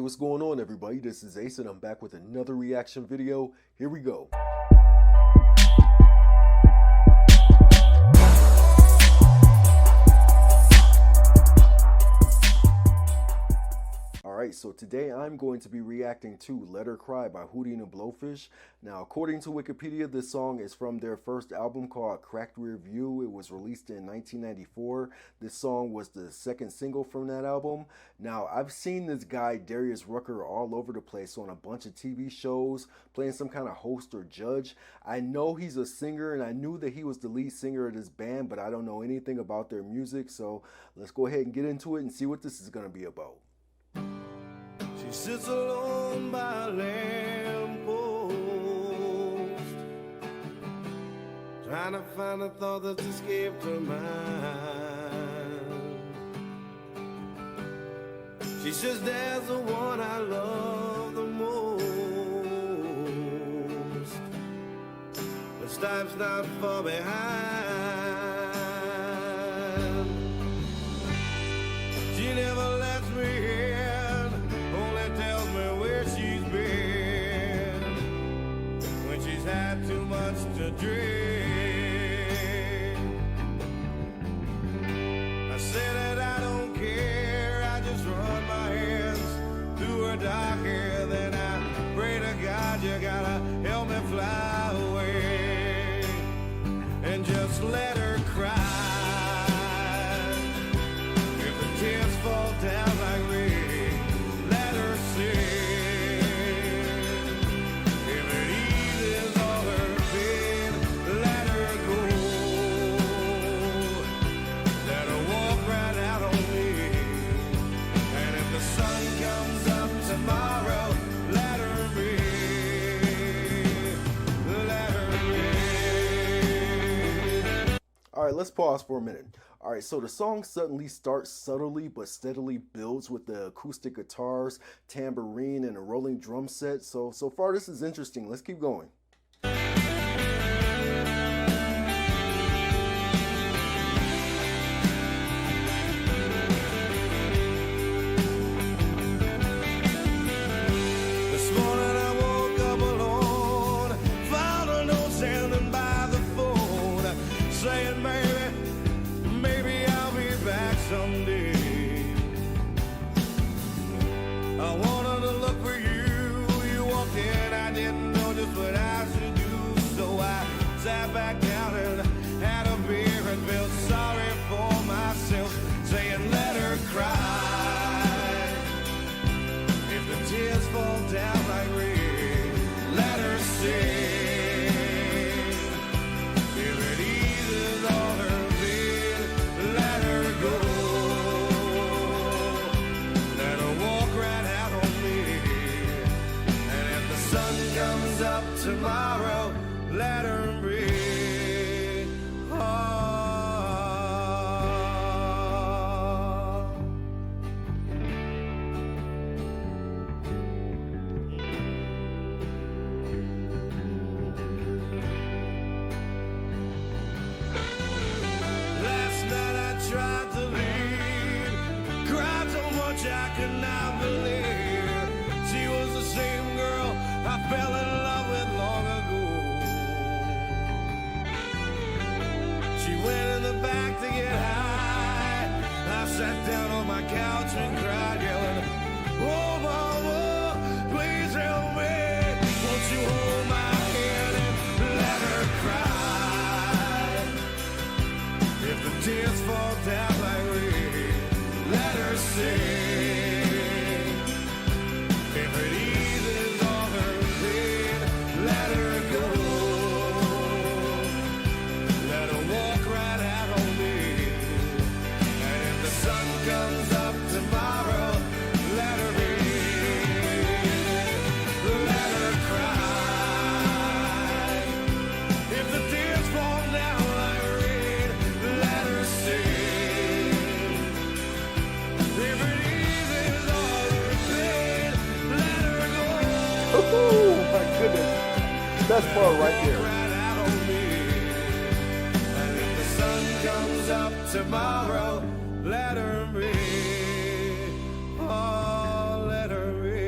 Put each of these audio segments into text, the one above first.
what's going on, everybody? This is Ace and I'm back with another reaction video. Here we go. Alright, so today I'm going to be reacting to Let Her Cry by Hootie the Blowfish. Now, according to Wikipedia, this song is from their first album called Cracked Rear View. It was released in 1994. This song was the second single from that album. Now, I've seen this guy, Darius Rucker, all over the place on a bunch of TV shows, playing some kind of host or judge. I know he's a singer, and I knew that he was the lead singer of this band, but I don't know anything about their music. So let's go ahead and get into it and see what this is going to be about. She sits alone by a lamppost, trying to find a thought that's escaped her mind. She says, there's the one I love the most, but life's not far behind. She never lets me in, only tells me where she's been when she's had too much to drink. I say that I don't care, I just run my hands through her dark hair. Then I pray to God, you gotta help me fly away and just let her cry. If the tears fall down like rain, let her sing. If it eases all her pain, let her go. Let her walk right out on me. And if the sun comes up tomorrow, let her be. Let her be. Alright, let's pause for a minute. Alright, so the song suddenly starts subtly but steadily builds with the acoustic guitars, tambourine, and a rolling drum set. So far this is interesting. Let's keep going. This morning I woke up alone, found a note standing by the phone, saying, maybe I'll be back someday. I wanted to look for you. You walked in, I didn't know just what I should do. So I sat back down and had a beer and felt sorry for myself, saying, let her cry. If the tears fall down like rain, let her sing. If it eases all her pain, let her go. Let her walk right out on me. And if the sun comes up tomorrow, let her be. Tried to leave, cried so much I could not believe she was the same girl I fell in love with long ago. She went in the back to get high. I sat down on my couch and cried, yelling, oh mama, please help me. Won't you hold my hand and let her cry? If the tears fall down like rain, let her sing. If it eases all her pain, let her go. Let her walk right out on me. And if the sun comes up tomorrow, let her be. Let her cry. If the tears fall down like rain, let her sing. If it eases all her pain, let her go. Oh my goodness. Best part right there. Walk right out on me. And if the sun comes up tomorrow, let her be. Oh, let her be.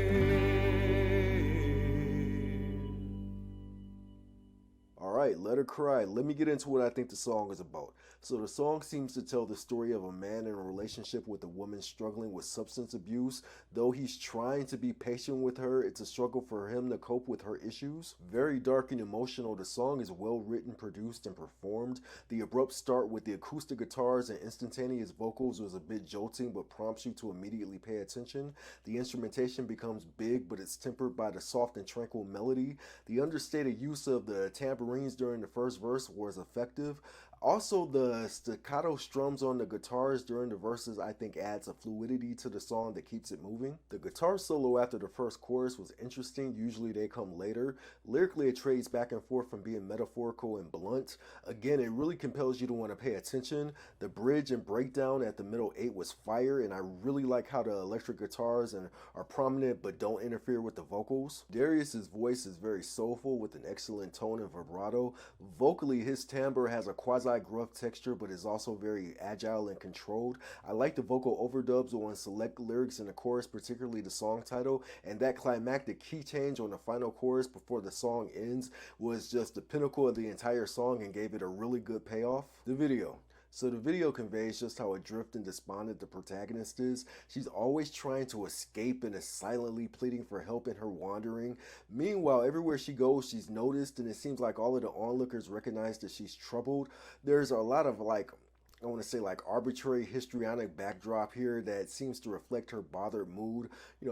Let Her Cry. Let me get into what I think the song is about. So the song seems to tell the story of a man in a relationship with a woman struggling with substance abuse. Though he's trying to be patient with her, it's a struggle for him to cope with her issues. Very dark and emotional, the song is well written, produced, and performed. The abrupt start with the acoustic guitars and instantaneous vocals was a bit jolting, but prompts you to immediately pay attention. The instrumentation becomes big, but it's tempered by the soft and tranquil melody. The understated use of the tambourines during the first verse was effective. Also, the staccato strums on the guitars during the verses I think adds a fluidity to the song that keeps it moving. The guitar solo after the first chorus was interesting. Usually they come later. Lyrically, it trades back and forth from being metaphorical and blunt. Again, it really compels you to want to pay attention. The bridge and breakdown at the middle 8 was fire, and I really like how the electric guitars are prominent but don't interfere with the vocals. Darius's voice is very soulful with an excellent tone and vibrato. Vocally, his timbre has a quasi-gruff texture but is also very agile and controlled. I like the vocal overdubs on select lyrics in the chorus, particularly the song title, and that climactic key change on the final chorus before the song ends was just the pinnacle of the entire song and gave it a really good payoff. The video. So the video conveys just how adrift and despondent the protagonist is. She's always trying to escape and is silently pleading for help in her wandering. Meanwhile, everywhere she goes, she's noticed, and it seems like all of the onlookers recognize that she's troubled. There's a lot of I want to say arbitrary histrionic backdrop here that seems to reflect her bothered mood.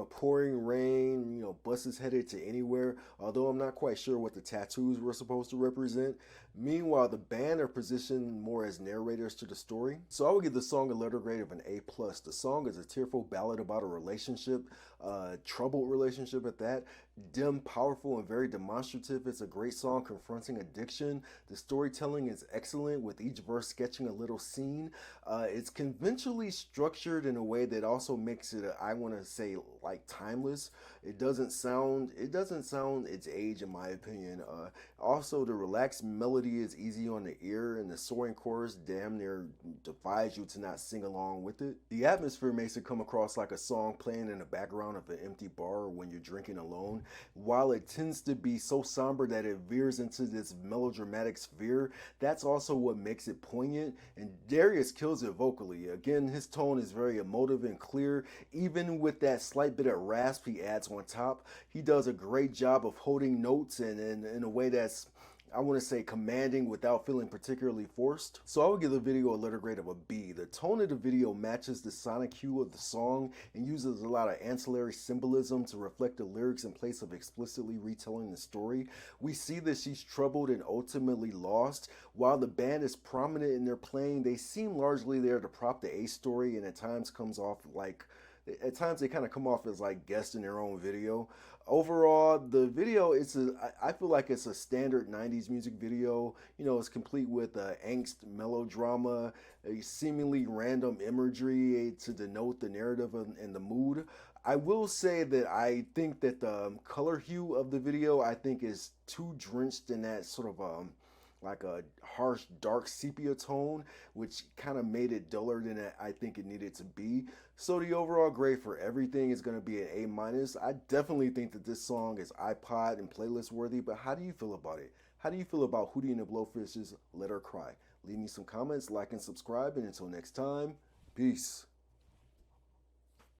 Pouring rain, buses headed to anywhere, although I'm not quite sure what the tattoos were supposed to represent. Meanwhile, the band are positioned more as narrators to the story. So I would give the song a letter grade of an A+. The song is a tearful ballad about a relationship, troubled relationship at that. Dim, powerful, and very demonstrative. It's a great song confronting addiction. The storytelling is excellent, with each verse sketching a little scene. It's conventionally structured in a way that also makes it, I want to say, timeless. It doesn't sound its age, in my opinion. Also, the relaxed melody is easy on the ear, and the soaring chorus damn near defies you to not sing along with it. The atmosphere makes it come across like a song playing in the background of an empty bar when you're drinking alone. While it tends to be so somber that it veers into this melodramatic sphere, that's also what makes it poignant, and Darius kills it vocally. Again, his tone is very emotive and clear. Even with that slight bit of rasp he adds on top, he does a great job of holding notes and in a way that's, I want to say, commanding without feeling particularly forced. So I would give the video a letter grade of a B. The tone of the video matches the sonic hue of the song and uses a lot of ancillary symbolism to reflect the lyrics in place of explicitly retelling the story. We see that she's troubled and ultimately lost. While the band is prominent in their playing, they seem largely there to prop the A story, and at times they kind of come off as guests in their own video. Overall, the video, I feel like it's a standard 90s music video. It's complete with angst, melodrama, a seemingly random imagery to denote the narrative and the mood. I will say that I think that the color hue of the video, I think, is too drenched in that sort of a harsh, dark sepia tone, which kind of made it duller than I think it needed to be. So the overall grade for everything is going to be an A-. I definitely think that this song is iPod and playlist worthy, but how do you feel about it? How do you feel about Hootie and the Blowfish's Let Her Cry? Leave me some comments, like and subscribe, and until next time, peace.